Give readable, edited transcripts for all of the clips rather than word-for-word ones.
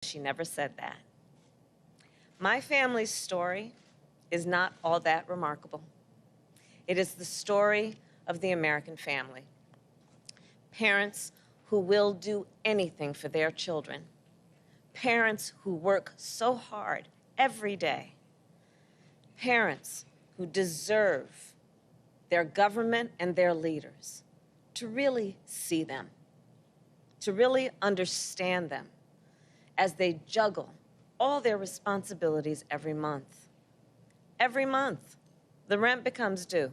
She never said that. My family's story is not all that remarkable. It is the story of the American family. Parents who will do anything for their children. Parents who work so hard every day. Parents who deserve their government and their leaders to really see them, to really understand them as they juggle all their responsibilities every month. Every month, the rent becomes due.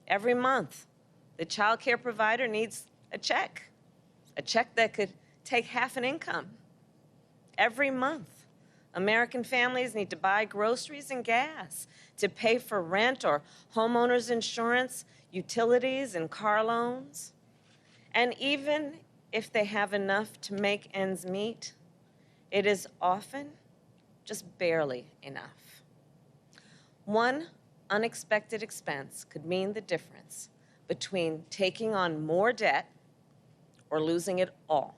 Every month, the child care provider needs a check that could take half an income. Every month, American families need to buy groceries and gas to pay for rent or homeowners insurance, utilities and car loans. And even if they have enough to make ends meet, it is often just barely enough. One unexpected expense could mean the difference between taking on more debt or losing it all.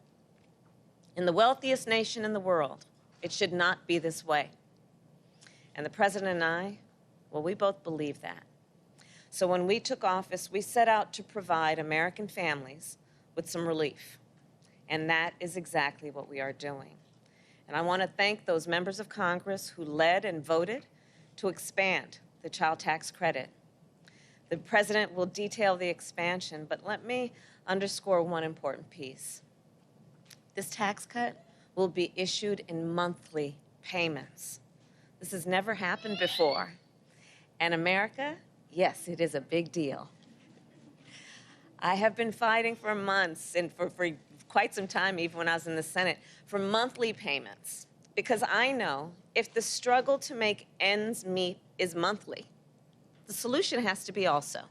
In the wealthiest nation in the world, it should not be this way. And the president and I, well, we both believe that. So when we took office, we set out to provide American families with some relief. And that is exactly what we are doing. And I want to thank those members of Congress who led and voted to expand the child tax credit. The president will detail the expansion, but let me underscore one important piece. This tax cut will be issued in monthly payments. This has never happened before. And America, yes, it is a big deal. I have been fighting for months and for quite some time, even when I was in the Senate, for monthly payments, because I know if the struggle to make ends meet is monthly, the solution has to be also.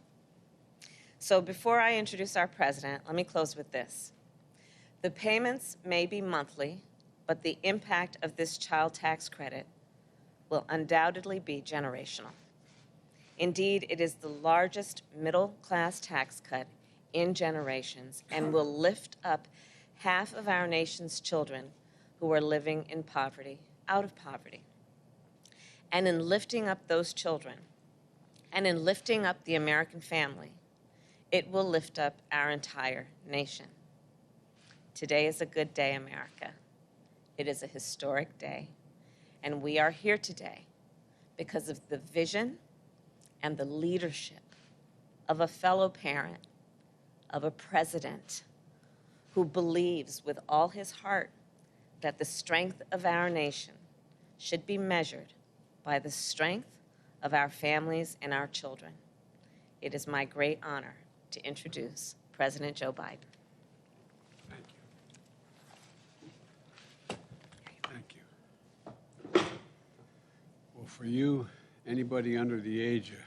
So before I introduce our president, let me close with this. The payments may be monthly, but the impact of this child tax credit will undoubtedly be generational. Indeed, it is the largest middle-class tax cut in generations and will lift up half of our nation's children who are living in poverty, out of poverty. And in lifting up those children, and in lifting up the American family, it will lift up our entire nation. Today is a good day, America. It is a historic day, and we are here today because of the vision and the leadership of a fellow parent, of a president who believes with all his heart that the strength of our nation should be measured by the strength of our families and our children. It is my great honor to introduce President Joe Biden. Thank you. Well, for you, anybody under the age of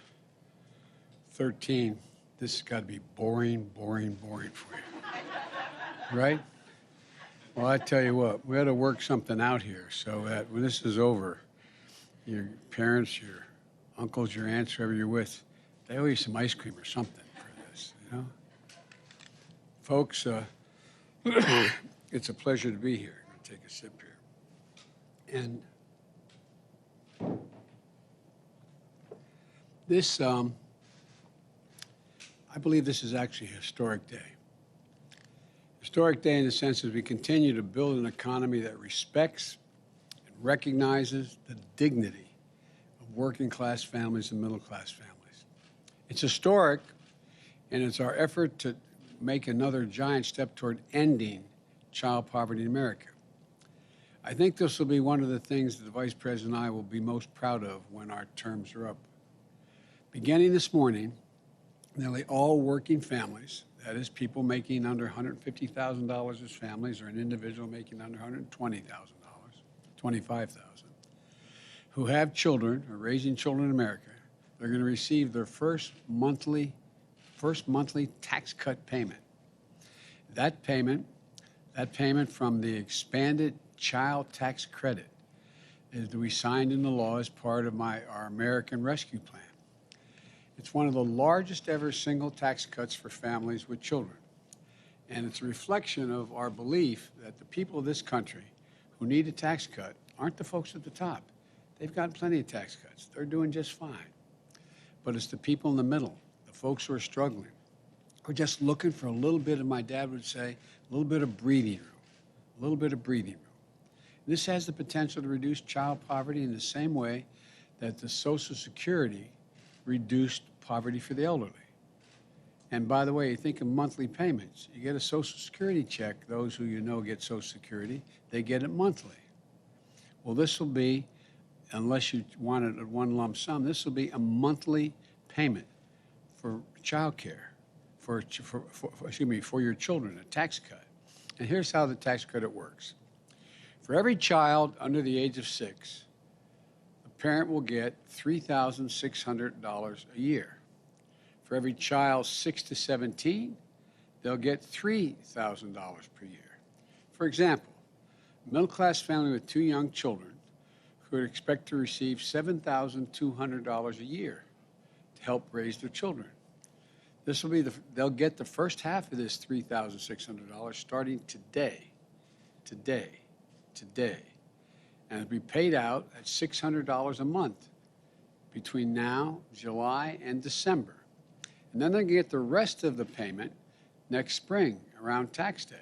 13, this has got to be boring for you. Right? Well, I tell you what, we ought to work something out here so that when this is over, your parents, your uncles, your aunts, whoever you're with, they owe you some ice cream or something for this, you know? Folks, it's a pleasure to be here. I'm going to take a sip here. And this, I believe this is actually a historic day. Historic day in the sense that we continue to build an economy that respects and recognizes the dignity of working class families and middle class families. It's historic, and it's our effort to make another giant step toward ending child poverty in America. I think this will be one of the things that the Vice President and I will be most proud of when our terms are up. Beginning this morning, nearly all working families, that is, people making under $150,000 as families, or an individual making under $120,000, $25,000, who have children or raising children in America, they're going to receive their first monthly tax cut payment. That payment from the expanded child tax credit is to be signed into law as part of our American Rescue Plan. It's one of the largest ever single tax cuts for families with children. And it's a reflection of our belief that the people of this country who need a tax cut aren't the folks at the top. They've got plenty of tax cuts. They're doing just fine. But it's the people in the middle, the folks who are struggling, who are just looking for a little bit of, my dad would say, a little bit of breathing room, a little bit of breathing room. This has the potential to reduce child poverty in the same way that the Social Security reduced poverty for the elderly. And by the way, you think of monthly payments. You get a Social Security check, those who you know get Social Security, they get it monthly. Well, this will be, unless you want it at one lump sum, this will be a monthly payment for child care, for your children, a tax cut. And here's how the tax credit works. For every child under the age of 6, the parent will get $3,600 a year. For every child 6 to 17, they'll get $3,000 per year. For example, a middle-class family with 2 young children could expect to receive $7,200 a year to help raise their children. This will be they'll get the first half of this $3,600 starting today. And it'll be paid out at $600 a month between now, July, and December. And then they'll get the rest of the payment next spring around tax day.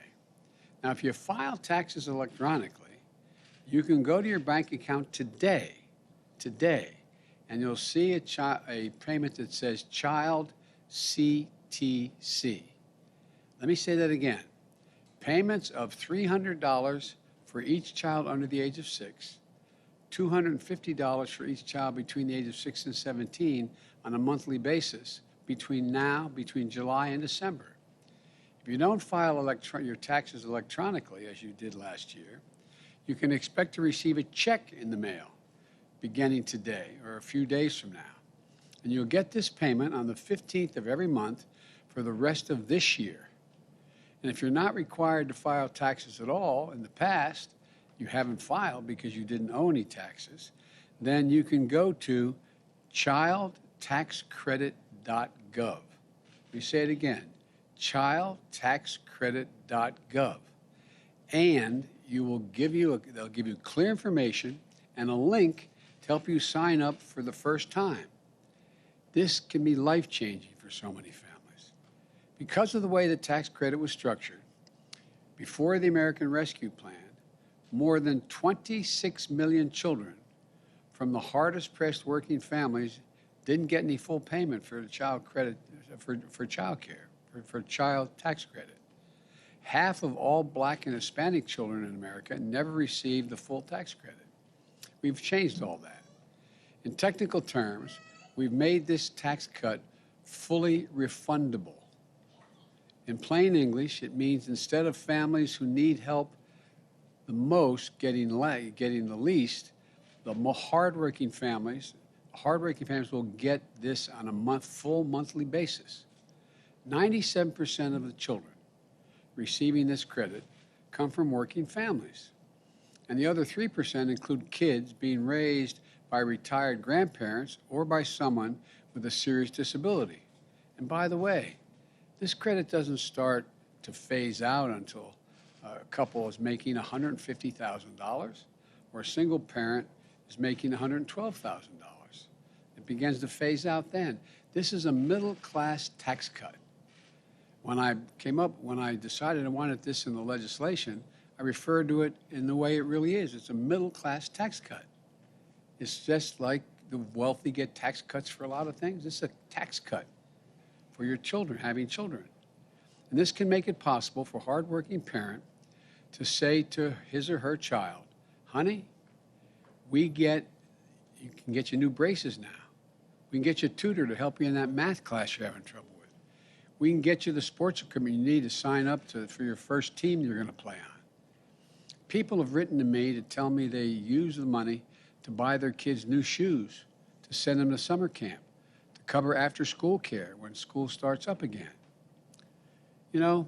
Now, if you file taxes electronically, you can go to your bank account today, and you'll see a payment that says Child CTC. Let me say that again. Payments of $300 for each child under the age of 6, $250 for each child between the age of 6 and 17 on a monthly basis between July and December. If you don't file your taxes electronically, as you did last year, you can expect to receive a check in the mail beginning today or a few days from now. And you'll get this payment on the 15th of every month for the rest of this year. And if you're not required to file taxes at all in the past, you haven't filed because you didn't owe any taxes, then you can go to childtaxcredit.gov. Let me say it again, childtaxcredit.gov. And they'll give you clear information and a link to help you sign up for the first time. This can be life-changing for so many families. Because of the way the tax credit was structured, before the American Rescue Plan, more than 26 million children from the hardest-pressed working families didn't get any full payment for the child credit, for child care, for child tax credit. Half of all Black and Hispanic children in America never received the full tax credit. We've changed all that. In technical terms, we've made this tax cut fully refundable. In plain English, it means instead of families who need help the most getting the least, the more hardworking families will get this on a full monthly basis. 97% of the children receiving this credit come from working families. And the other 3% include kids being raised by retired grandparents or by someone with a serious disability. And by the way, this credit doesn't start to phase out until a couple is making $150,000 or a single parent is making $112,000. It begins to phase out then. This is a middle-class tax cut. When I decided I wanted this in the legislation, I referred to it in the way it really is. It's a middle-class tax cut. It's just like the wealthy get tax cuts for a lot of things. It's a tax cut for your children, having children. And this can make it possible for a hardworking parent to say to his or her child, honey, you can get you new braces now. We can get you a tutor to help you in that math class you're having trouble with. We can get you the sports equipment you need to sign up for your first team you're going to play on. People have written to me to tell me they use the money to buy their kids new shoes, to send them to summer camp, to cover after-school care when school starts up again. You know,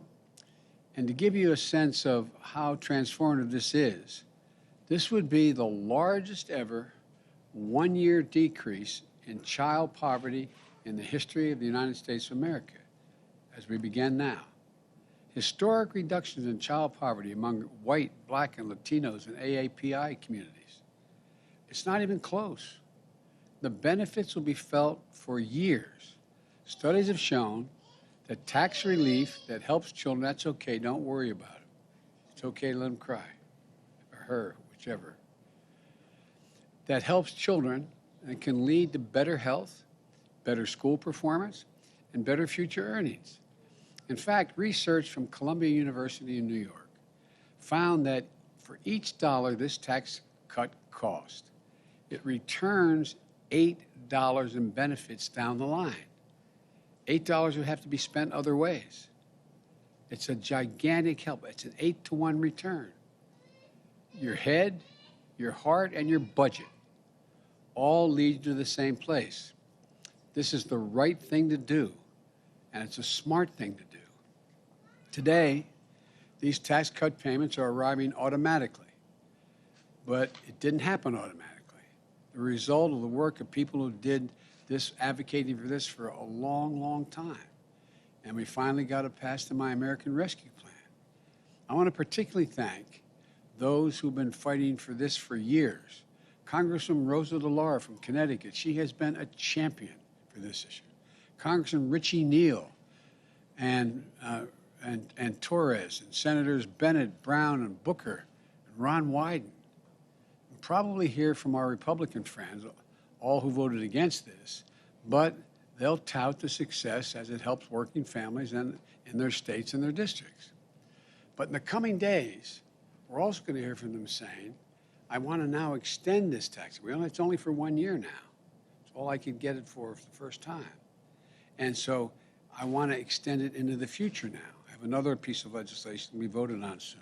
and to give you a sense of how transformative this is, this would be the largest ever one-year decrease in child poverty in the history of the United States of America, as we begin now. Historic reductions in child poverty among white, black, and Latinos and AAPI communities. It's not even close. The benefits will be felt for years. Studies have shown that tax relief that helps children, that's okay, don't worry about it. It's okay to let them cry, or her, whichever. That helps children and can lead to better health, better school performance, and better future earnings. In fact, research from Columbia University in New York found that for each dollar this tax cut cost, it returns $8 in benefits down the line. $8 would have to be spent other ways. It's a gigantic help. It's an 8-to-1 return. Your head, your heart, and your budget all lead to the same place. This is the right thing to do, and it's a smart thing to do. Today, these tax cut payments are arriving automatically, but it didn't happen automatically. The result of the work of people who did this, advocating for this for a long, long time. And we finally got it passed in my American Rescue Plan. I want to particularly thank those who've been fighting for this for years. Congresswoman Rosa DeLauro from Connecticut, she has been a champion for this issue. Congressman Richie Neal and Torres, and Senators Bennett, Brown, and Booker, and Ron Wyden. We'll probably hear from our Republican friends, all who voted against this, but they'll tout the success as it helps working families in their states and their districts. But in the coming days, we're also going to hear from them saying, I want to now extend this tax. It's only for 1 year now. It's all I could get it for the first time. And so I want to extend it into the future now. I have another piece of legislation we voted on soon,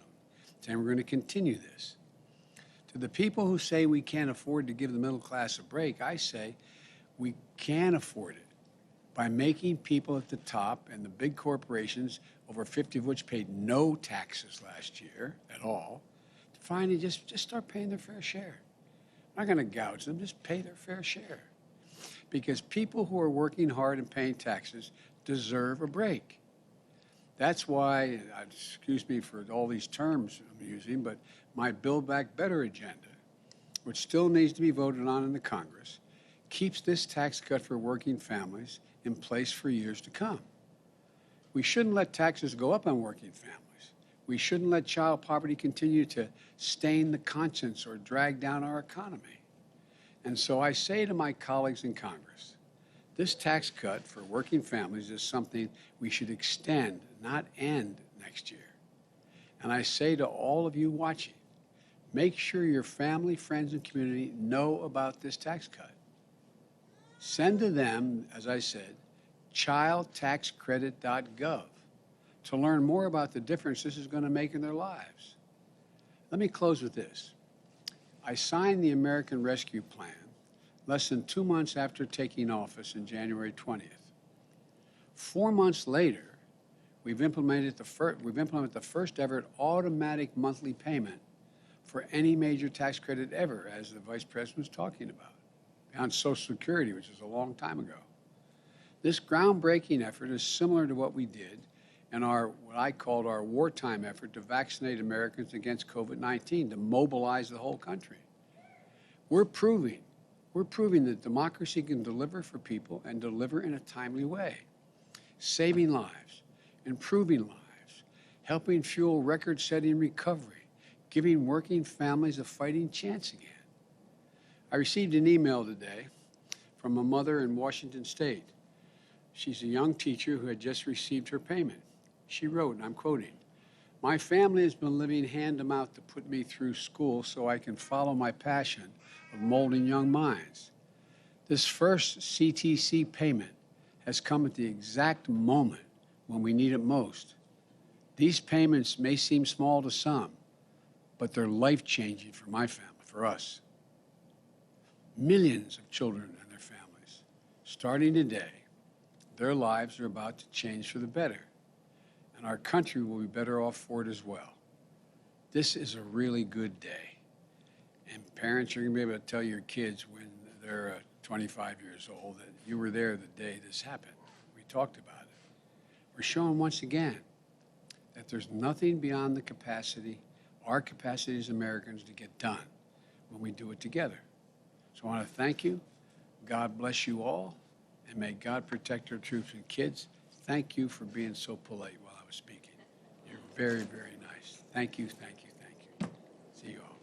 saying we're going to continue this. To the people who say we can't afford to give the middle class a break, I say we can afford it by making people at the top and the big corporations, over 50 of which paid no taxes last year at all, to finally just start paying their fair share. I'm not going to gouge them, just pay their fair share. Because people who are working hard and paying taxes deserve a break. That's why, excuse me for all these terms I'm using, but my Build Back Better agenda, which still needs to be voted on in the Congress, keeps this tax cut for working families in place for years to come. We shouldn't let taxes go up on working families. We shouldn't let child poverty continue to stain the conscience or drag down our economy. And so I say to my colleagues in Congress, this tax cut for working families is something we should extend, not end next year. And I say to all of you watching, make sure your family, friends, and community know about this tax cut. Send to them, as I said, childtaxcredit.gov to learn more about the difference this is going to make in their lives. Let me close with this. I signed the American Rescue Plan less than 2 months after taking office in January 20th. 4 months later, we've implemented the first ever automatic monthly payment for any major tax credit ever, as the Vice President was talking about, beyond Social Security, which is a long time ago. This groundbreaking effort is similar to what we did in what I called our wartime effort to vaccinate Americans against COVID-19, to mobilize the whole country. We're proving that democracy can deliver for people and deliver in a timely way, saving lives, improving lives, helping fuel record-setting recovery, giving working families a fighting chance again. I received an email today from a mother in Washington State. She's a young teacher who had just received her payment. She wrote, and I'm quoting, "My family has been living hand to mouth to put me through school so I can follow my passion of molding young minds. This first CTC payment has come at the exact moment when we need it most. These payments may seem small to some, but they're life-changing for my family, for us. Millions of children and their families, starting today, their lives are about to change for the better, and our country will be better off for it as well. This is a really good day. And parents, you're going to be able to tell your kids when they're 25 years old that you were there the day this happened. We talked about it. We're showing once again that there's nothing beyond the capacity, our capacity as Americans to get done when we do it together. So I want to thank you. God bless you all, and may God protect our troops and kids. Thank you for being so polite while I was speaking. You're very, very nice. Thank you, thank you, thank you. See you all.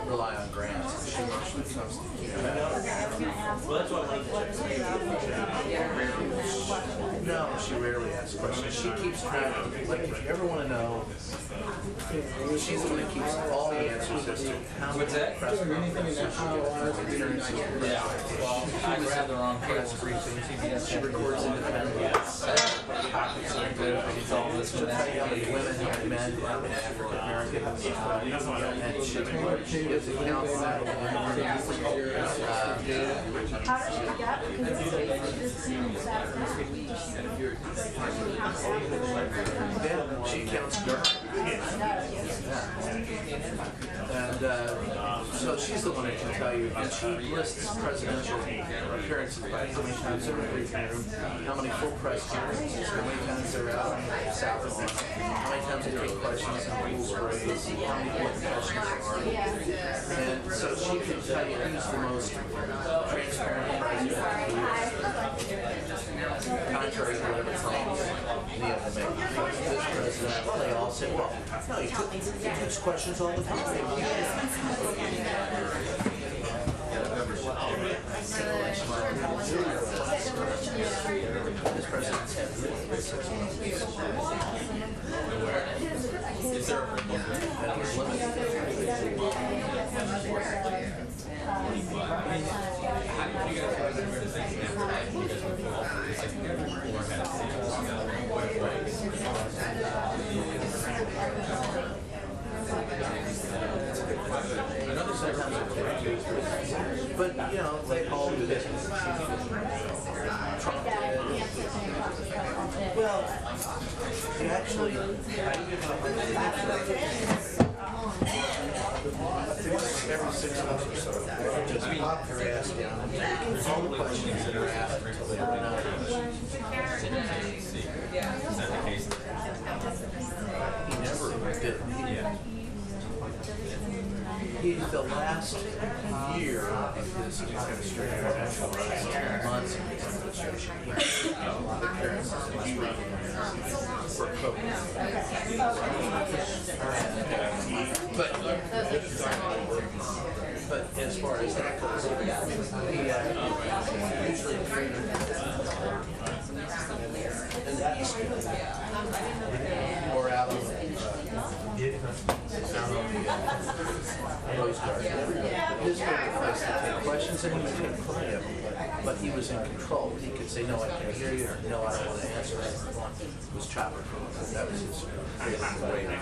Rely on grants. She mostly comes to No, she rarely asks questions. She keeps track of, like, if you ever want to know, she's the one that keeps all the answers as to how many press conferences appearances. Yeah. Well, I grabbed the wrong Press cable. briefings. She records independently. Pockets of good. It's all this She'll one. tell you how many women, how many men, how many African Americans, and she gives accounts of that. How does she get? Because it's basically the same exact thing. Yeah, she counts dirt. And so she's the one that can tell you, and she lists presidential appearances by how many times they're in the briefing room, how many full press conferences, how many times they're out on the South Lawn, how many times they take questions on rules parades, how many what questions there are. And so she can tell you who's the most transparent, contrary to whatever claims the other make. This president, well, they all say, well, no, he takes questions all the time. This president's had really 6 months. That was But, you know, like all the business. Trump did. Well, you actually, every 6 months or so, just pop your ass down. All the questions that are asked until they run out of questions. He never did. He's the last year of his administration, actually 10 months of his administration, he had appearances for COVID. But as far as that goes, he usually appeared in the East or out on the Rose Garden. His favorite place to take questions, and he would take plenty of them, but he was in control. He could say, no, I can't hear you, or no, I don't want to answer that. It was chopper. That was his favorite way.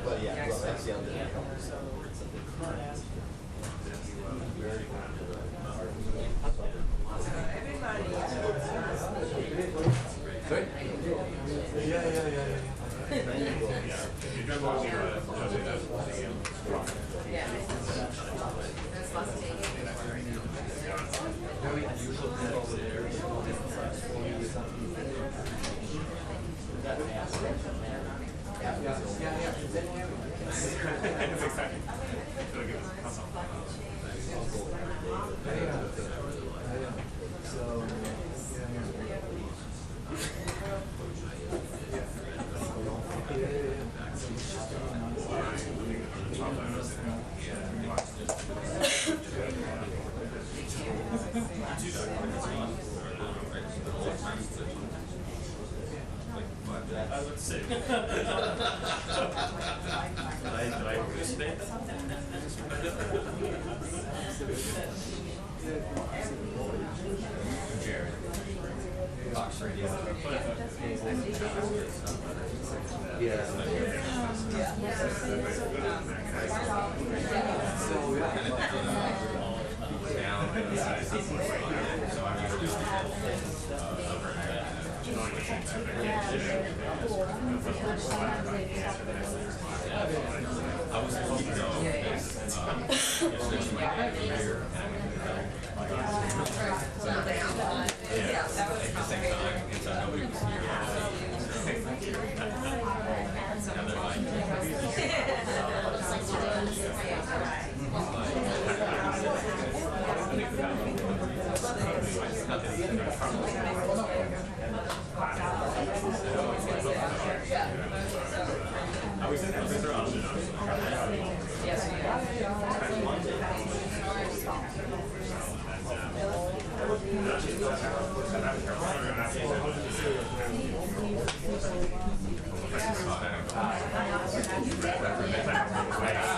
Well, yeah, well, that's the other thing. Good? Yeah. Very unusual. I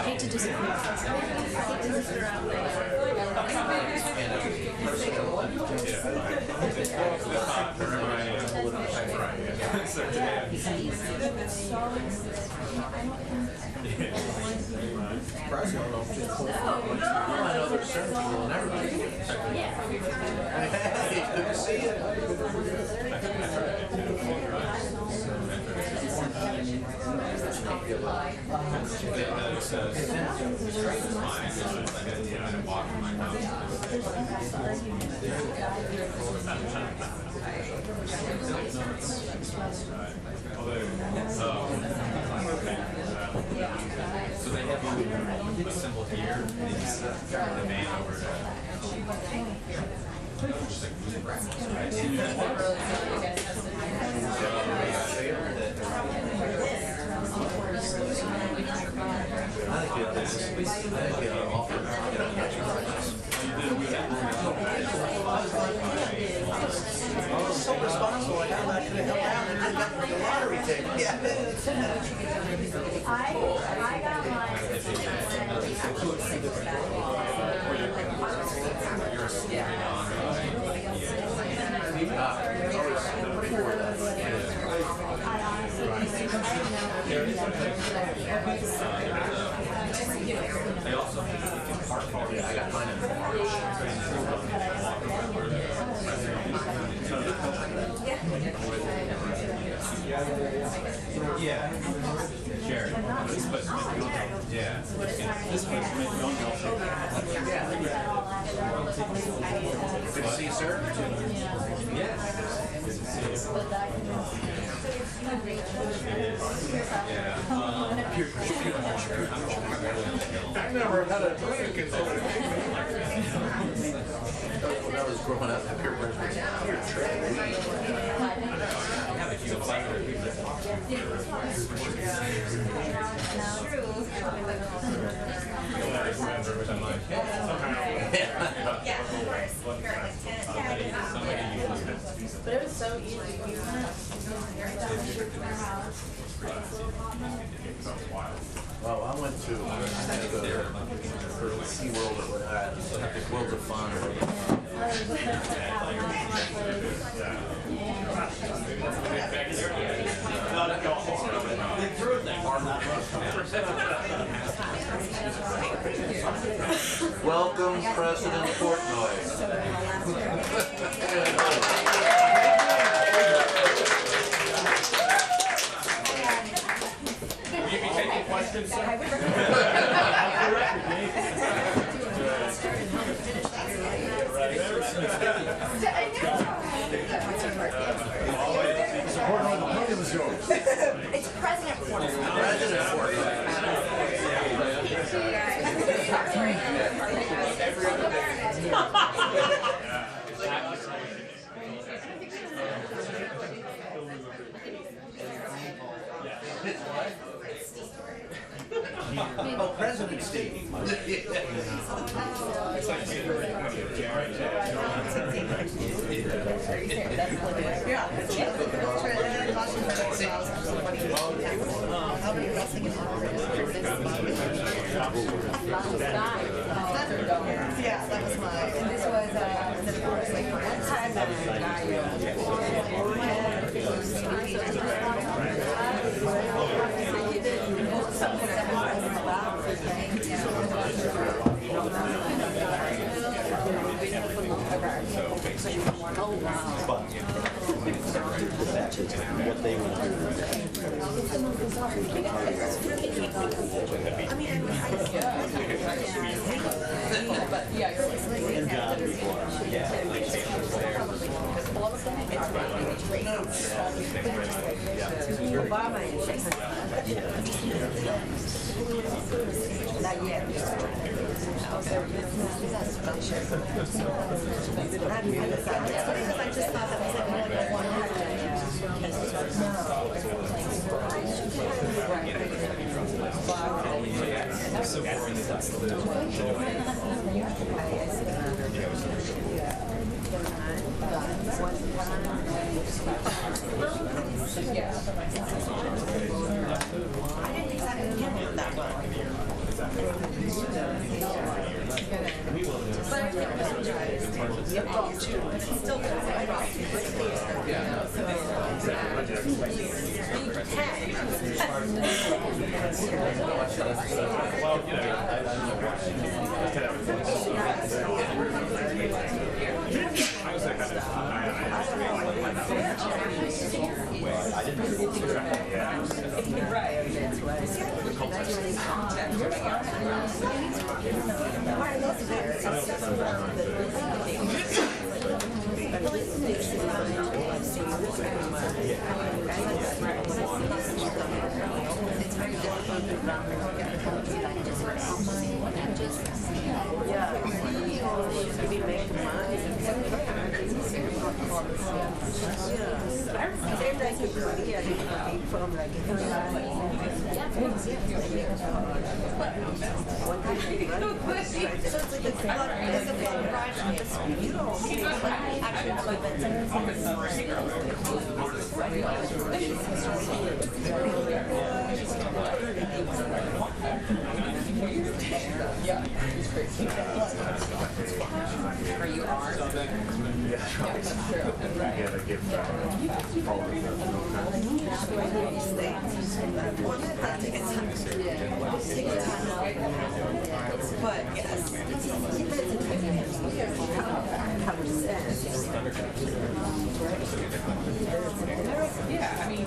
hate to I know there's certain people who never do. Hey, good to see you. So they have you assemble here, and you just drive the van over to. I was so responsible. I got back to the help out and then got the lottery ticket. Yeah. I got mine. I got mine in Yeah. Sure. Yeah. This one's Good to see you, sir. I've never had a drink until When I was growing up, peer But it was so easy. Well, I went to SeaWorld or what, World of Fun. Welcome, President Portnoy. Will you be taking questions, sir? It's President Portnoy. President Portnoy. Oh, President Steve. Yeah, that was mine. And this was, of course, like one time that what they would do. And John before. Not yet. I just thought that was like more than I didn't exactly get it that well. But yes, yeah, I mean,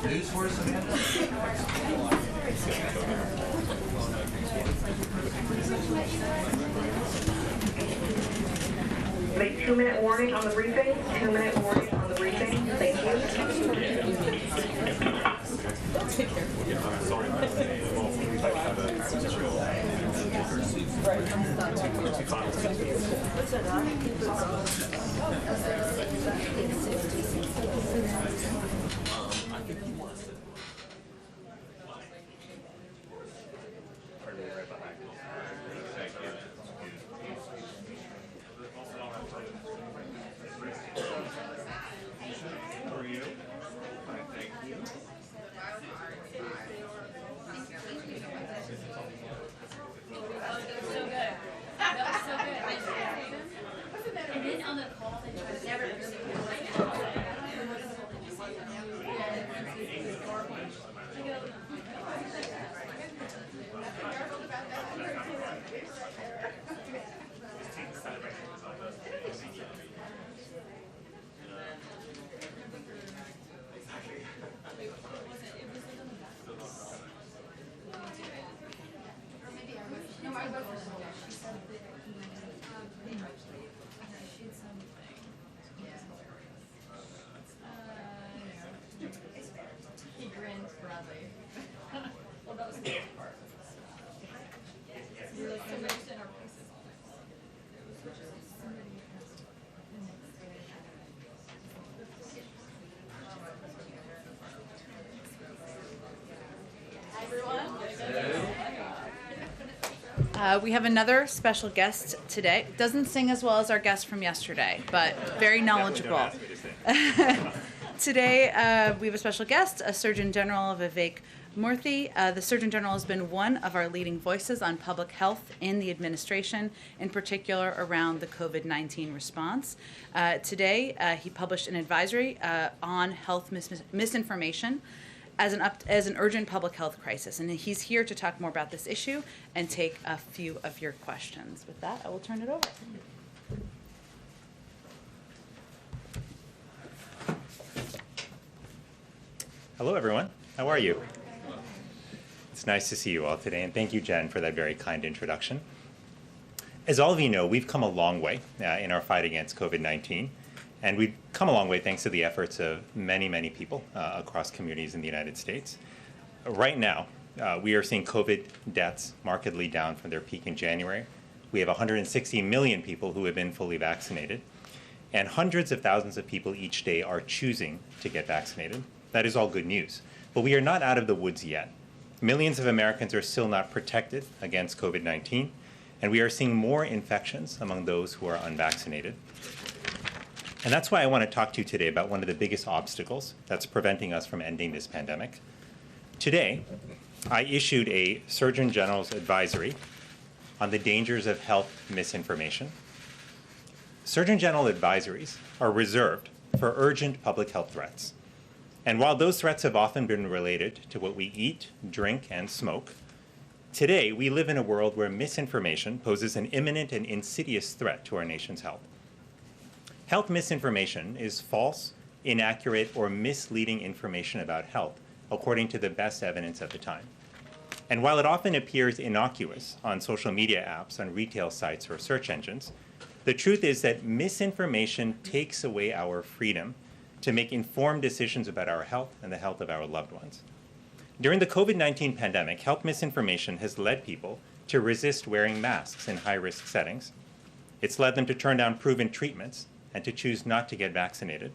News for us, Amanda? Make 2-minute warning on the briefing. 2-minute warning on the briefing. Thank We have another special guest today. Doesn't sing as well as our guest from yesterday, but very knowledgeable. Today, we have a special guest, a Surgeon General Vivek Murthy. The Surgeon General has been one of our leading voices on public health in the administration, in particular around the COVID-19 response. Today, he published an advisory on health misinformation as an urgent public health crisis, and he's here to talk more about this issue and take a few of your questions. With that, I will turn it over. Hello, everyone. How are you? It's nice to see you all today, and thank you, Jen, for that very kind introduction. As all of you know, we've come a long way in our fight against COVID-19, and we've come a long way thanks to the efforts of many, many people across communities in the United States. Right now, we are seeing COVID deaths markedly down from their peak in January. We have 160 million people who have been fully vaccinated, and hundreds of thousands of people each day are choosing to get vaccinated. That is all good news. But we are not out of the woods yet. Millions of Americans are still not protected against COVID-19, and we are seeing more infections among those who are unvaccinated. And that's why I want to talk to you today about one of the biggest obstacles that's preventing us from ending this pandemic. Today, I issued a Surgeon General's advisory on the dangers of health misinformation. Surgeon General advisories are reserved for urgent public health threats. And while those threats have often been related to what we eat, drink, and smoke, today we live in a world where misinformation poses an imminent and insidious threat to our nation's health. Health misinformation is false, inaccurate, or misleading information about health, according to the best evidence at the time. And while it often appears innocuous on social media apps, on retail sites, or search engines, the truth is that misinformation takes away our freedom to make informed decisions about our health and the health of our loved ones. During the COVID-19 pandemic, health misinformation has led people to resist wearing masks in high-risk settings. It's led them to turn down proven treatments and to choose not to get vaccinated.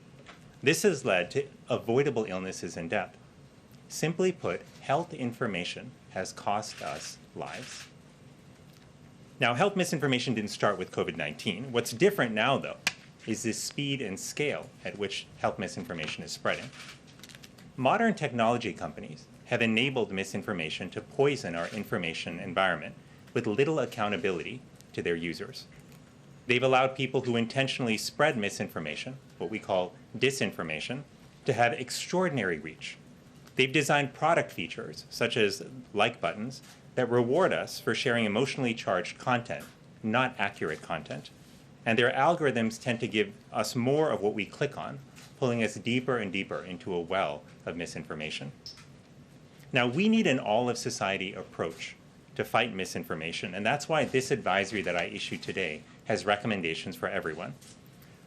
This has led to avoidable illnesses and death. Simply put, health information has cost us lives. Now, health misinformation didn't start with COVID-19. What's different now, though, is the speed and scale at which health misinformation is spreading. Modern technology companies have enabled misinformation to poison our information environment with little accountability to their users. They've allowed people who intentionally spread misinformation, what we call disinformation, to have extraordinary reach. They've designed product features, such as like buttons, that reward us for sharing emotionally charged content, not accurate content. And their algorithms tend to give us more of what we click on, pulling us deeper and deeper into a well of misinformation. Now, we need an all-of-society approach to fight misinformation, and that's why this advisory that I issued today has recommendations for everyone.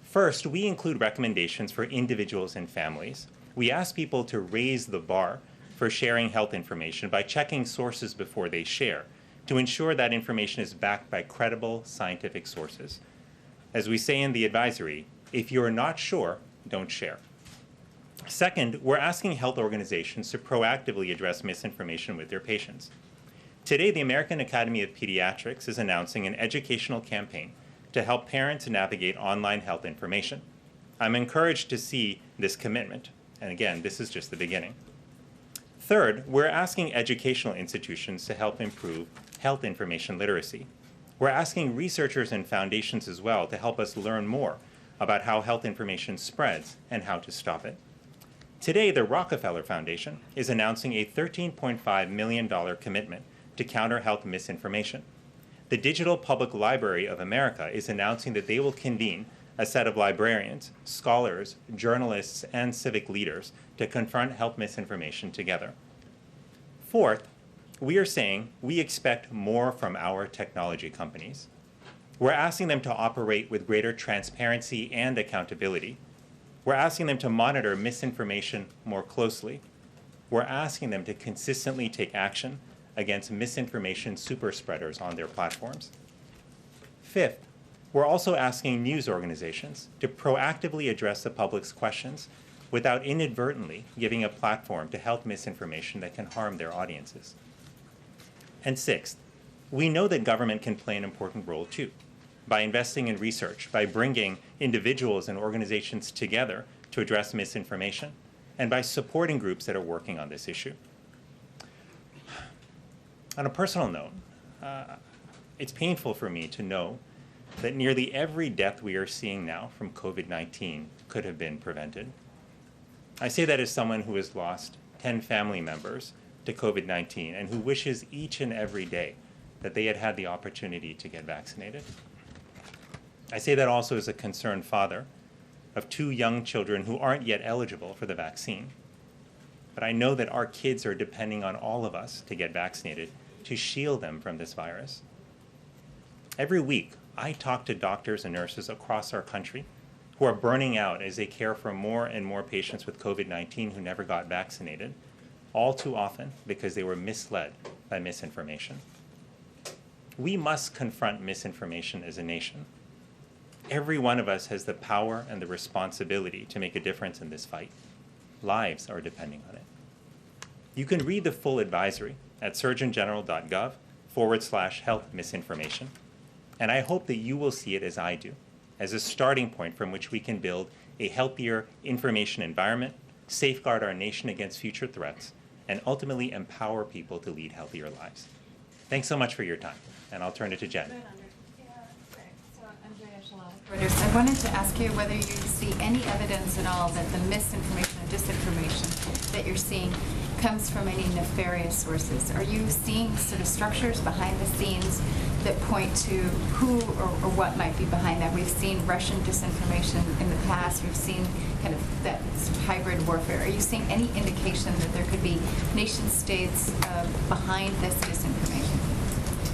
First, we include recommendations for individuals and families. We ask people to raise the bar for sharing health information by checking sources before they share, to ensure that information is backed by credible scientific sources. As we say in the advisory, if you're not sure, don't share. Second, we're asking health organizations to proactively address misinformation with their patients. Today, the American Academy of Pediatrics is announcing an educational campaign to help parents navigate online health information. I'm encouraged to see this commitment, and again, this is just the beginning. Third, we're asking educational institutions to help improve health information literacy. We're asking researchers and foundations as well to help us learn more about how health information spreads and how to stop it. Today, the Rockefeller Foundation is announcing a $13.5 million commitment to counter health misinformation. The Digital Public Library of America is announcing that they will convene a set of librarians, scholars, journalists, and civic leaders to confront health misinformation together. Fourth, we are saying we expect more from our technology companies. We're asking them to operate with greater transparency and accountability. We're asking them to monitor misinformation more closely. We're asking them to consistently take action against misinformation super spreaders on their platforms. Fifth, we're also asking news organizations to proactively address the public's questions without inadvertently giving a platform to health misinformation that can harm their audiences. And sixth, we know that government can play an important role too, by investing in research, by bringing individuals and organizations together to address misinformation, and by supporting groups that are working on this issue. On a personal note, it's painful for me to know that nearly every death we are seeing now from COVID-19 could have been prevented. I say that as someone who has lost 10 family members to COVID-19 and who wishes each and every day that they had had the opportunity to get vaccinated. I say that also as a concerned father of 2 young children who aren't yet eligible for the vaccine. But I know that our kids are depending on all of us to get vaccinated to shield them from this virus. Every week, I talk to doctors and nurses across our country who are burning out as they care for more and more patients with COVID-19 who never got vaccinated, all too often because they were misled by misinformation. We must confront misinformation as a nation. Every one of us has the power and the responsibility to make a difference in this fight. Lives are depending on it. You can read the full advisory at surgeongeneral.gov/health misinformation. And I hope that you will see it as I do, as a starting point from which we can build a healthier information environment, safeguard our nation against future threats, and ultimately empower people to lead healthier lives. Thanks so much for your time, and I'll turn it to Jen. Reuters, I wanted to ask you whether you see any evidence at all that the misinformation and disinformation that you're seeing comes from any nefarious sources. Are you seeing sort of structures behind the scenes that point to who or what might be behind that? We've seen Russian disinformation in the past. We've seen kind of that hybrid warfare. Are you seeing any indication that there could be nation states behind this disinformation?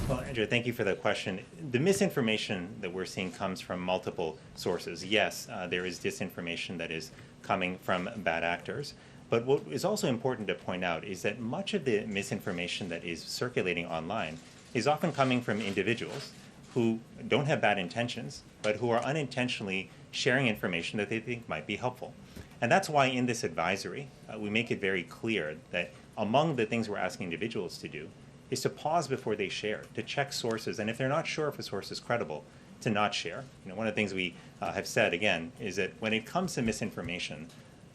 Well, Andrea, thank you for that question. The misinformation that we're seeing comes from multiple sources. Yes, there is disinformation that is coming from bad actors. But what is also important to point out is that much of the misinformation that is circulating online is often coming from individuals who don't have bad intentions, but who are unintentionally sharing information that they think might be helpful. And that's why in this advisory, we make it very clear that among the things we're asking individuals to do is to pause before they share, to check sources, and if they're not sure if a source is credible, to not share. You know, one of the things we have said, again, is that when it comes to misinformation,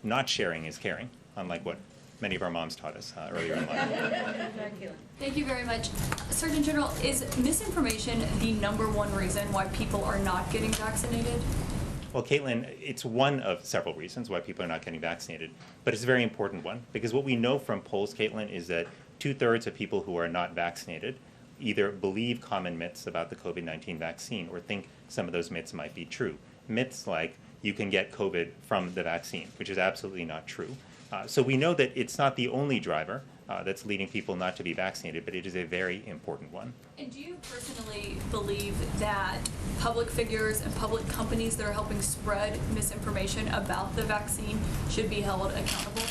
not sharing is caring, unlike what many of our moms taught us earlier in life. Thank you very much. Surgeon General, is misinformation the #1 reason why people are not getting vaccinated? Well, Caitlin, it's one of several reasons why people are not getting vaccinated, but it's a very important one, because what we know from polls, Caitlin, is that 2/3 of people who are not vaccinated either believe common myths about the COVID-19 vaccine or think some of those myths might be true. Myths like you can get COVID from the vaccine, which is absolutely not true. So we know that it's not the only driver that's leading people not to be vaccinated, but it is a very important one. And do you personally believe that public figures and public companies that are helping spread misinformation about the vaccine should be held accountable?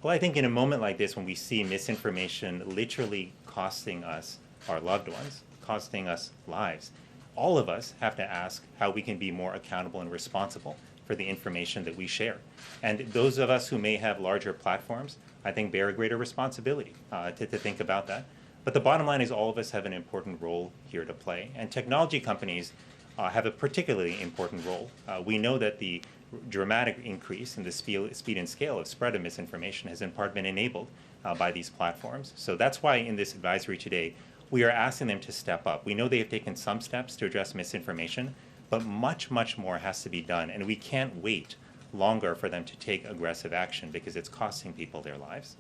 Well, I think in a moment like this, when we see misinformation literally costing us our loved ones, costing us lives, all of us have to ask how we can be more accountable and responsible for the information that we share. And those of us who may have larger platforms, I think, bear a greater responsibility to think about that. But the bottom line is all of us have an important role here to play. And technology companies have a particularly important role. We know that the dramatic increase in the speed and scale of spread of misinformation has in part been enabled by these platforms. So that's why in this advisory today, we are asking them to step up. We know they have taken some steps to address misinformation, but much, much more has to be done. And we can't wait longer for them to take aggressive action because it's costing people their lives.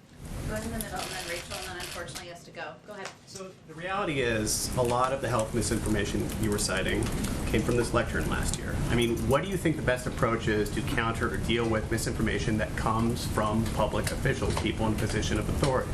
Go ahead in the middle, and then Rachel, and then unfortunately has to go. Go ahead. So the reality is a lot of the health misinformation you were citing came from this lectern last year. I mean, what do you think the best approach is to counter or deal with misinformation that comes from public officials, people in a position of authority?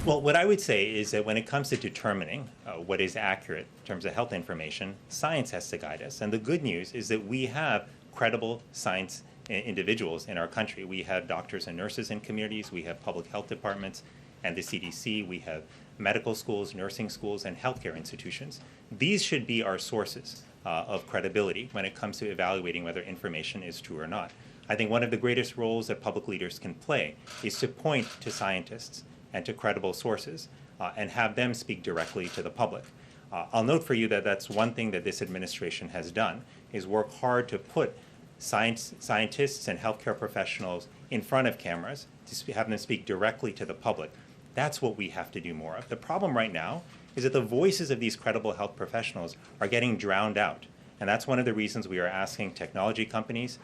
Well, what I would say is that when it comes to determining what is accurate in terms of health information, science has to guide us. And the good news is that we have credible science individuals in our country. We have doctors and nurses in communities, we have public health departments and the CDC, we have medical schools, nursing schools, and healthcare institutions. These should be our sources of credibility when it comes to evaluating whether information is true or not. I think one of the greatest roles that public leaders can play is to point to scientists and to credible sources. and have them speak directly to the public. I'll note for you that that's one thing that this administration has done, is work hard to put scientists and healthcare professionals in front of cameras to have them speak directly to the public. That's what we have to do more of. The problem right now is that the voices of these credible health professionals are getting drowned out. And that's one of the reasons we are asking technology companies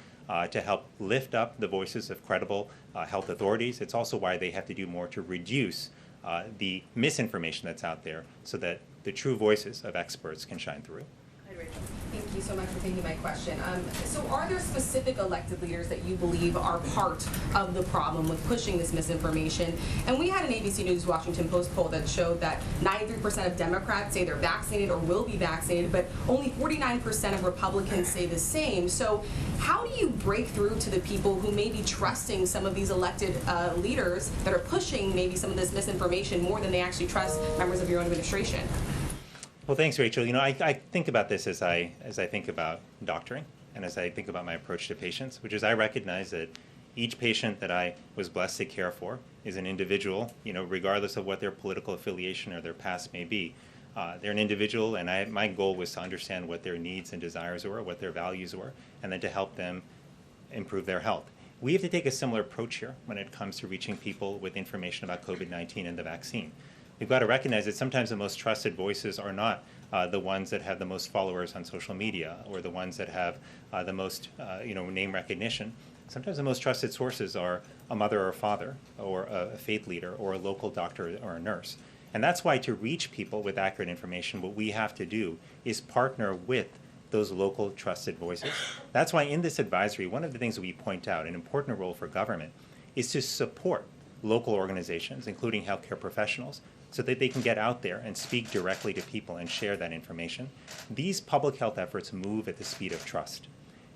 to help lift up the voices of credible health authorities. It's also why they have to do more to reduce the misinformation that's out there so that the true voices of experts can shine through. Thank you so much for taking my question. So are there specific elected leaders that you believe are part of the problem with pushing this misinformation? And we had an ABC News Washington Post poll that showed that 93% of Democrats say they're vaccinated or will be vaccinated, but only 49% of Republicans say the same. So how do you break through to the people who may be trusting some of these elected leaders that are pushing maybe some of this misinformation more than they actually trust members of your own administration? Well, thanks, Rachel. You know, I think about this as I think about doctoring and as I think about my approach to patients, which is I recognize that each patient that I was blessed to care for is an individual, you know, regardless of what their political affiliation or their past may be. They're an individual, and my goal was to understand what their needs and desires were, what their values were, and then to help them improve their health. We have to take a similar approach here when it comes to reaching people with information about COVID-19 and the vaccine. We've got to recognize that sometimes the most trusted voices are not the ones that have the most followers on social media or the ones that have the most name recognition. Sometimes the most trusted sources are a mother or a father or a faith leader or a local doctor or a nurse. And that's why to reach people with accurate information, what we have to do is partner with those local trusted voices. That's why in this advisory, one of the things that we point out, an important role for government, is to support local organizations, including healthcare professionals, so that they can get out there and speak directly to people and share that information. These public health efforts move at the speed of trust.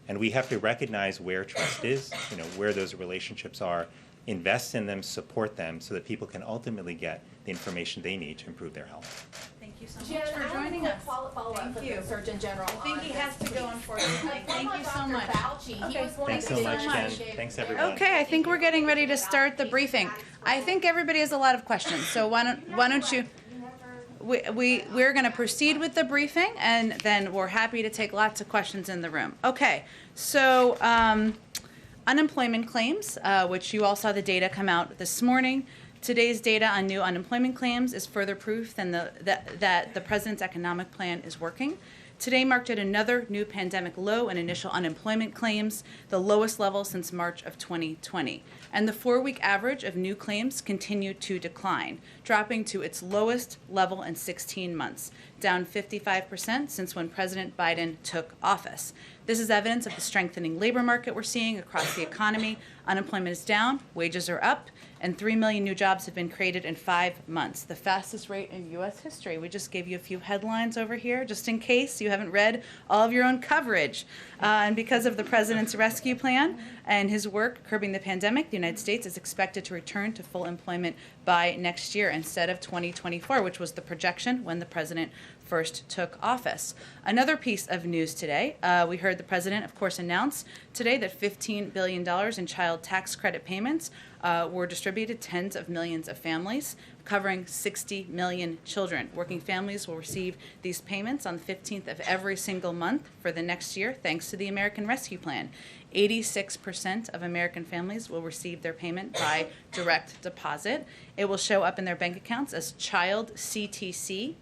And we have to recognize where trust is, you know, where those relationships are, invest in them, support them, so that people can ultimately get the information they need to improve their health. Thank you so Jen, much for joining us. Thank you. Surgeon General. I think he has to go, unfortunately. Thank you so much. Thanks so much, Jen. Thanks, everyone. Okay, I think we're getting ready to start the briefing. I think everybody has a lot of questions, so why don't you? We're going to proceed with the briefing, and then we're happy to take lots of questions in the room. Okay, so unemployment claims, which you all saw the data come out this morning. Today's data on new unemployment claims is further proof that the president's economic plan is working. Today marked yet another new pandemic low in initial unemployment claims, the lowest level since March of 2020. And the 4-week average of new claims continued to decline, dropping to its lowest level in 16 months, down 55% since when President Biden took office. This is evidence of the strengthening labor market we're seeing across the economy. Unemployment is down, wages are up, and 3 million new jobs have been created in 5 months, the fastest rate in U.S. history. We just gave you a few headlines over here, just in case you haven't read all of your own coverage. And because of the president's rescue plan and his work curbing the pandemic, the United States is expected to return to full employment by next year instead of 2024, which was the projection when the president first took office. Another piece of news today, we heard the president, of course, announce today that $15 billion in child tax credit payments were distributed to tens of millions of families, covering 60 million children. Working families will receive these payments on the 15th of every single month for the next year, thanks to the American Rescue Plan. 86% of American families will receive their payment by direct deposit. It will show up in their bank accounts as Child CTC.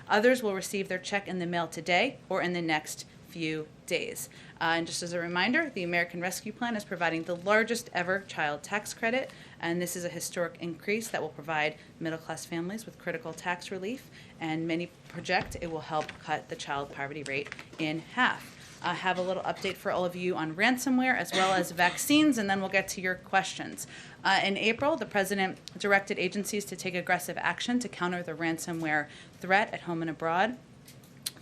Others will receive their check in the mail today or in the next few days. And just as a reminder, the American Rescue Plan is providing the largest ever child tax credit, and this is a historic increase that will provide middle-class families with critical tax relief, and many project it will help cut the child poverty rate in half. I have a little update for all of you on ransomware as well as vaccines, and then we'll get to your questions. In April, the president directed agencies to take aggressive action to counter the ransomware threat at home and abroad.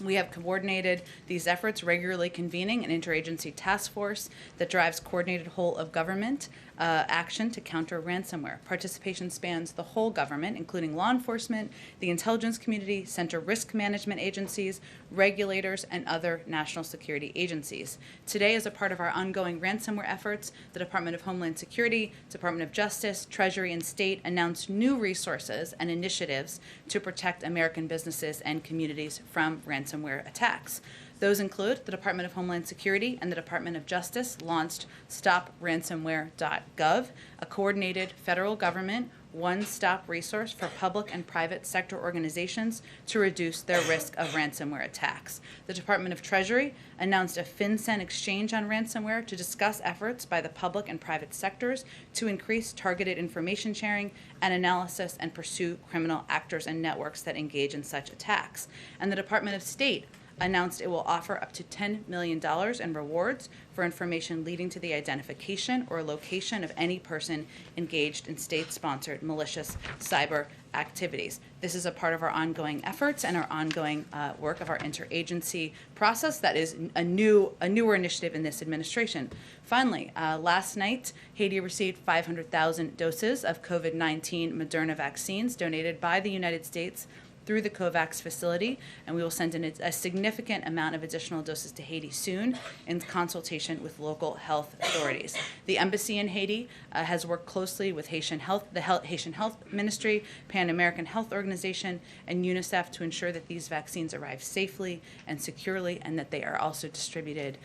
We have coordinated these efforts, regularly convening an interagency task force that drives coordinated whole of government action to counter ransomware. Participation spans the whole government, including law enforcement, the intelligence community, central risk management agencies, regulators, and other national security agencies. Today, as a part of our ongoing ransomware efforts, the Department of Homeland Security, Department of Justice, Treasury, and State announced new resources and initiatives to protect American businesses and communities from ransomware attacks. Those include the Department of Homeland Security and the Department of Justice launched StopRansomware.gov, a coordinated federal government one-stop resource for public and private sector organizations to reduce their risk of ransomware attacks. The Department of Treasury announced a FinCEN exchange on ransomware to discuss efforts by the public and private sectors to increase targeted information sharing and analysis and pursue criminal actors and networks that engage in such attacks. And the Department of State announced it will offer up to $10 million in rewards for information leading to the identification or location of any person engaged in state-sponsored malicious cyber activities. This is a part of our ongoing efforts and our ongoing work of our interagency process that is a newer initiative in this administration. Finally, last night, Haiti received 500,000 doses of COVID-19 Moderna vaccines donated by the United States through the COVAX facility, and we will send in a significant amount of additional doses to Haiti soon in consultation with local health authorities. The embassy in Haiti has worked closely with Haitian Health, the Haitian Health Ministry, Pan American Health Organization, and UNICEF to ensure that these vaccines arrive safely and securely, and that they are also distributed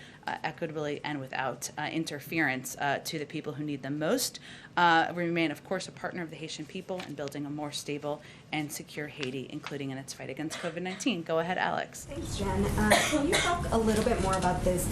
equitably and without interference to the people who need them most. We remain, of course, a partner of the Haitian people in building a more stable and secure Haiti, including in its fight against COVID-19. Go ahead, Alex. Thanks, Jen. Can you talk a little bit more about this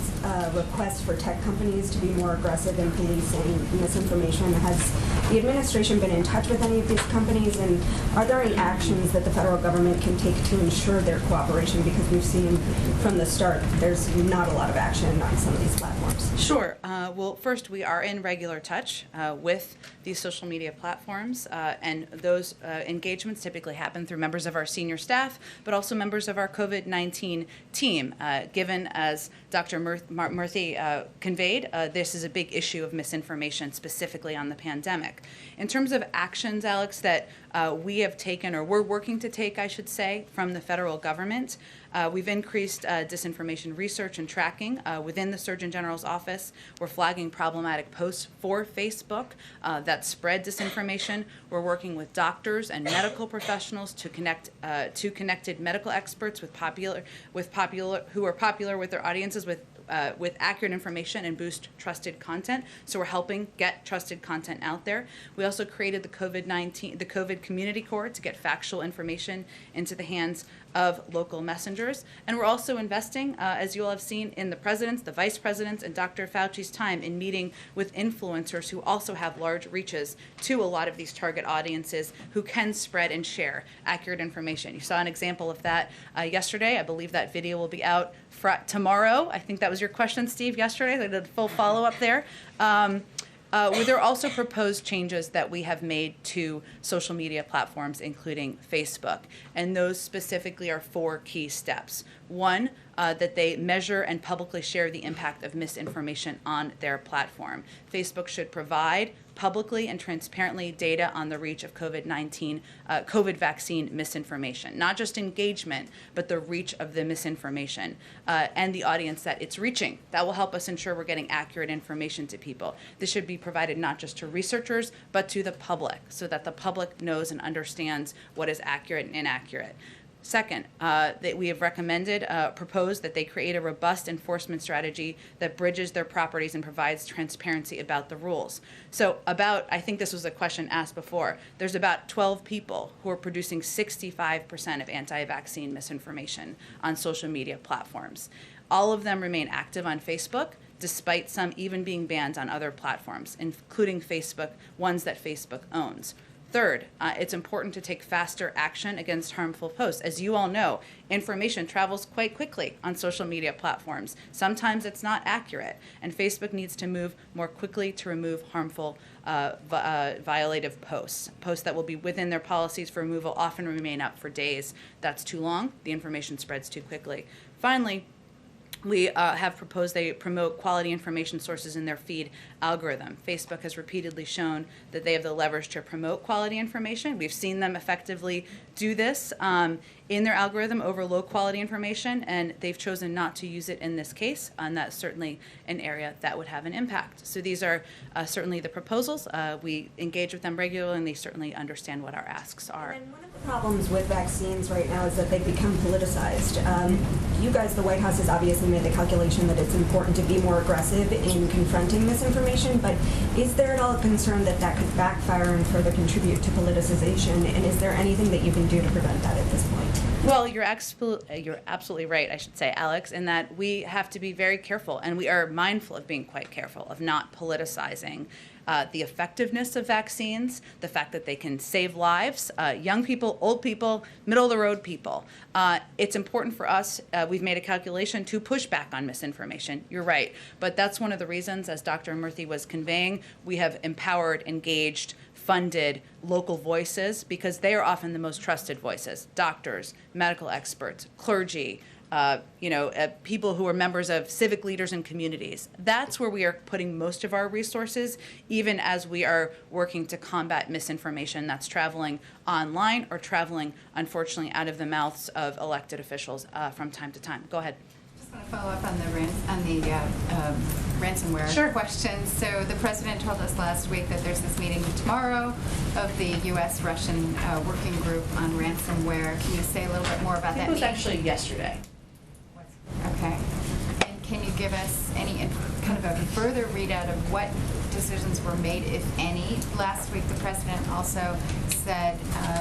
request for tech companies to be more aggressive in policing misinformation? Has the administration been in touch with any of these companies, and are there any actions that the federal government can take to ensure their cooperation? Because we've seen from the start there's not a lot of action on some of these platforms. Sure. Well, first, we are in regular touch with these social media platforms, and those engagements typically happen through members of our senior staff, but also members of our COVID-19 team. Given, as Dr. Murthy conveyed, this is a big issue of misinformation, specifically on the pandemic. In terms of actions, Alex, that we have taken, or we're working to take, I should say, from the federal government, we've increased disinformation research and tracking within the Surgeon General's office. We're flagging problematic posts for Facebook that spread disinformation. We're working with doctors and medical professionals to connect to connected medical experts who are popular with their audiences with accurate information and boost trusted content. So we're helping get trusted content out there. We also created the COVID Community Corps to get factual information into the hands of local messengers. And we're also investing, as you all have seen, in the president's, the vice president's, and Dr. Fauci's time in meeting with influencers who also have large reaches to a lot of these target audiences who can spread and share accurate information. You saw an example of that yesterday. I believe that video will be out tomorrow. I think that was your question, Steve, yesterday. I did a full follow-up there. There are also proposed changes that we have made to social media platforms, including Facebook, and those specifically are 4 key steps. One, that they measure and publicly share the impact of misinformation on their platform. Facebook should provide publicly and transparently data on the reach of COVID vaccine misinformation, not just engagement, but the reach of the misinformation and the audience that it's reaching. That will help us ensure we're getting accurate information to people. This should be provided not just to researchers, but to the public, so that the public knows and understands what is accurate and inaccurate. Second, that we have proposed that they create a robust enforcement strategy that bridges their properties and provides transparency about the rules. So I think this was a question asked before, there's about 12 people who are producing 65% of anti-vaccine misinformation on social media platforms. All of them remain active on Facebook, despite some even being banned on other platforms, including Facebook, ones that Facebook owns. Third, it's important to take faster action against harmful posts. As you all know, information travels quite quickly on social media platforms. Sometimes it's not accurate, and Facebook needs to move more quickly to remove harmful violative posts. Posts that will be within their policies for removal often remain up for days. That's too long. The information spreads too quickly. Finally, We have proposed they promote quality information sources in their feed algorithm. Facebook has repeatedly shown that they have the leverage to promote quality information. We've seen them effectively do this in their algorithm over low quality information, and they've chosen not to use it in this case, and that's certainly an area that would have an impact. So these are certainly the proposals. We engage with them regularly, and they certainly understand what our asks are. And one of the problems with vaccines right now is that they've become politicized. You guys, the White House has obviously made the calculation that it's important to be more aggressive in confronting misinformation, but is there at all a concern that that could backfire and further contribute to politicization, and is there anything that you can do to prevent that at this point? Well, you're absolutely right, I should say, Alex, in that we have to be very careful, and we are mindful of being quite careful of not politicizing the effectiveness of vaccines, the fact that they can save lives, young people, old people, middle-of-the-road people. It's important for us, we've made a calculation, to push back on misinformation. You're right. But that's one of the reasons, as Dr. Murthy was conveying, we have empowered, engaged, funded local voices, because they are often the most trusted voices: doctors, medical experts, clergy, people who are members of civic leaders and communities. That's where we are putting most of our resources, even as we are working to combat misinformation that's traveling online or traveling, unfortunately, out of the mouths of elected officials from time to time. Go ahead. I want to follow up on the ransomware question. So the president told us last week that there's this meeting tomorrow of the U.S.-Russian working group on ransomware. Can you say a little bit more about that meeting? It was actually yesterday. Okay. And can you give us any kind of a further readout of what decisions were made, if any? Last week, the president also said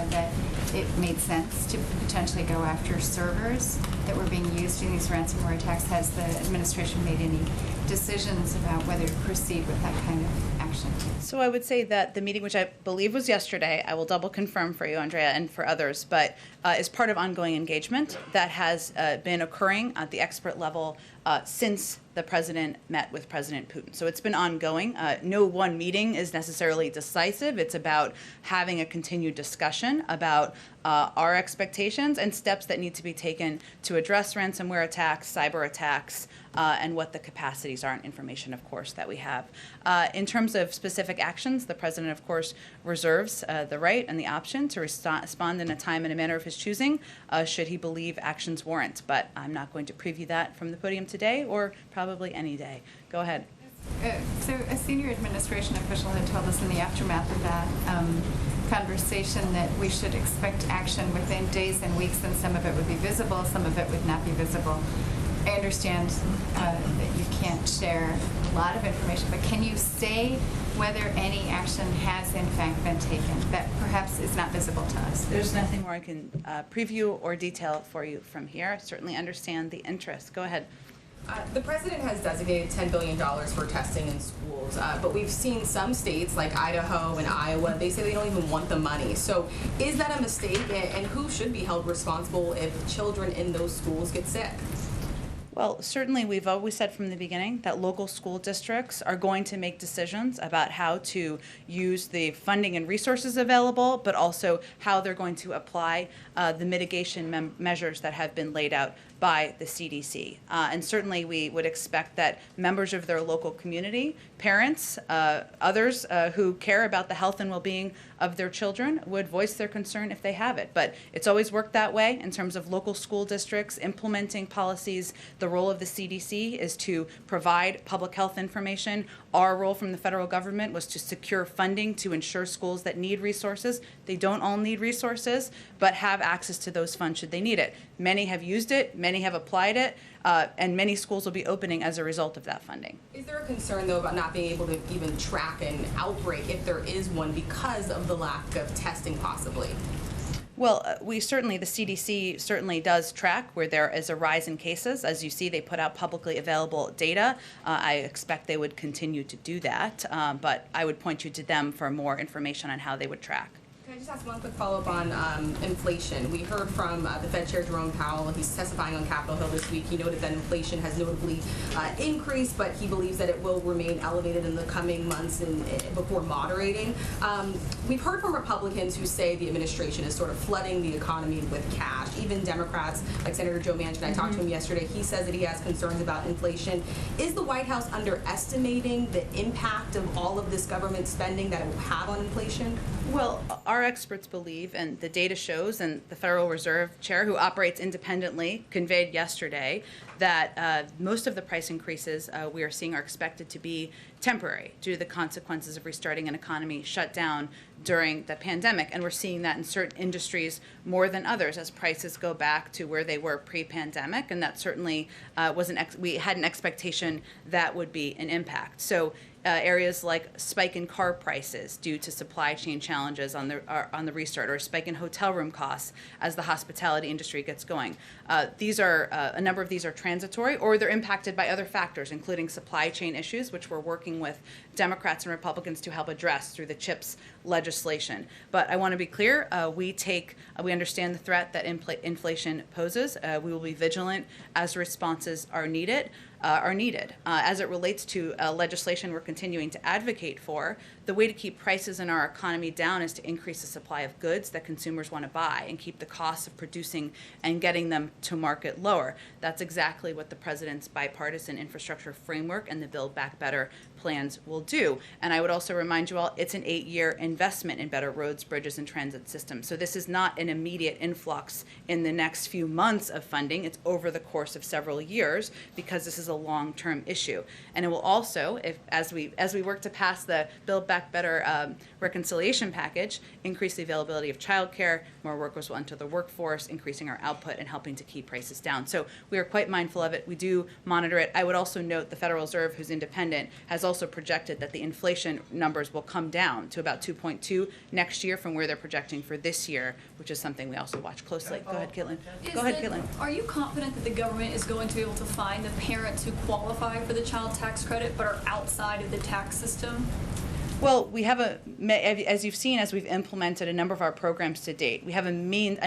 that it made sense to potentially go after servers that were being used in these ransomware attacks. Has the administration made any decisions about whether to proceed with that kind of action? So I would say that the meeting, which I believe was yesterday, I will double confirm for you, Andrea, and for others, but is part of ongoing engagement that has been occurring at the expert level since the president met with President Putin. So it's been ongoing. No one meeting is necessarily decisive. It's about having a continued discussion about our expectations and steps that need to be taken to address ransomware attacks, cyber attacks, and what the capacities are and information, of course, that we have. In terms of specific actions, the president, of course, reserves the right and the option to respond in a time and a manner of his choosing, should he believe actions warrant. But I'm not going to preview that from the podium today or probably any day. Go ahead. So a senior administration official had told us in the aftermath of that conversation that we should expect action within days and weeks, and some of it would be visible, some of it would not be visible. I understand that you can't share a lot of information, but can you say whether any action has in fact been taken that perhaps is not visible to us? There's nothing more I can preview or detail for you from here. I certainly understand the interest. Go ahead. The president has designated $10 billion for testing in schools, but we've seen some states like Idaho and Iowa, they say they don't even want the money. So is that a mistake, and who should be held responsible if children in those schools get sick? Well, certainly we've always said from the beginning that local school districts are going to make decisions about how to use the funding and resources available, but also how they're going to apply the mitigation measures that have been laid out by the CDC. And certainly we would expect that members of their local community, parents, others who care about the health and well-being of their children would voice their concern if they have it. But it's always worked that way in terms of local school districts implementing policies. The role of the CDC is to provide public health information. Our role from the federal government was to secure funding to ensure schools that need resources. They don't all need resources, but have access to those funds should they need it. Many have used it, many have applied it, and many schools will be opening as a result of that funding. Is there a concern, though, about not being able to even track an outbreak if there is one because of the lack of testing, possibly? Well, the CDC certainly does track where there is a rise in cases. As you see, they put out publicly available data. I expect they would continue to do that, but I would point you to them for more information on how they would track. Can I just ask one quick follow-up on inflation? We heard from the Fed Chair Jerome Powell. He's testifying on Capitol Hill this week. He noted that inflation has notably increased, but he believes that it will remain elevated in the coming months and before moderating. We've heard from Republicans who say the administration is sort of flooding the economy with cash. Even Democrats, like Senator Joe Manchin, I talked to him yesterday. He says that he has concerns about inflation. Is the White House underestimating the impact of all of this government spending that it will have on inflation? Well, our experts believe, and the data shows, and the Federal Reserve Chair, who operates independently, conveyed yesterday that most of the price increases we are seeing are expected to be temporary due to the consequences of restarting an economy shut down during the pandemic. And we're seeing that in certain industries more than others as prices go back to where they were pre-pandemic. And that certainly we had an expectation that would be an impact. So areas like spike in car prices due to supply chain challenges on the restart, or a spike in hotel room costs as the hospitality industry gets going. A number of these are transitory, or they're impacted by other factors, including supply chain issues, which we're working with Democrats and Republicans to help address through the CHIPS legislation. But I want to be clear, we understand the threat that inflation poses. We will be vigilant as responses are needed. As it relates to legislation we're continuing to advocate for, the way to keep prices in our economy down is to increase the supply of goods that consumers want to buy and keep the costs of producing and getting them to market lower. That's exactly what the President's bipartisan infrastructure framework and the Build Back Better plans will do. And I would also remind you all, it's an 8-year investment in better roads, bridges, and transit systems. So this is not an immediate influx in the next few months of funding. It's over the course of several years, because this is a long-term issue. And it will also, as we work to pass the Build Back Better reconciliation package, increase the availability of childcare, more workers will enter the workforce, increasing our output and helping to keep prices down. So we are quite mindful of it. We do monitor it. I would also note the Federal Reserve, who's independent, has also projected that the inflation numbers will come down to about 2.2 next year from where they're projecting for this year, which is something we also watch closely. Go ahead, Caitlin. Are you confident that the government is going to be able to find the parents who qualify for the child tax credit but are outside of the tax system? Well, we have as you've seen, as we've implemented a number of our programs to date, we have a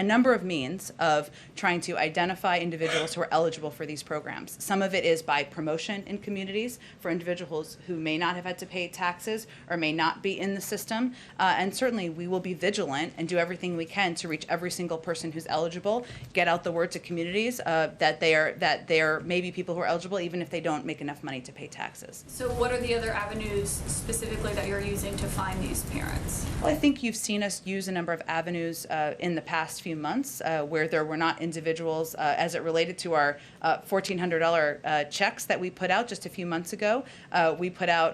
number of means of trying to identify individuals who are eligible for these programs. Some of it is by promotion in communities for individuals who may not have had to pay taxes or may not be in the system. And certainly we will be vigilant and do everything we can to reach every single person who's eligible, get out the word to communities that there may be people who are eligible even if they don't make enough money to pay taxes. So what are the other avenues specifically that you're using to find these parents? Well, I think you've seen us use a number of avenues in the past few months where there were not individuals as it related to our $1,400 checks that we put out just a few months ago. We put out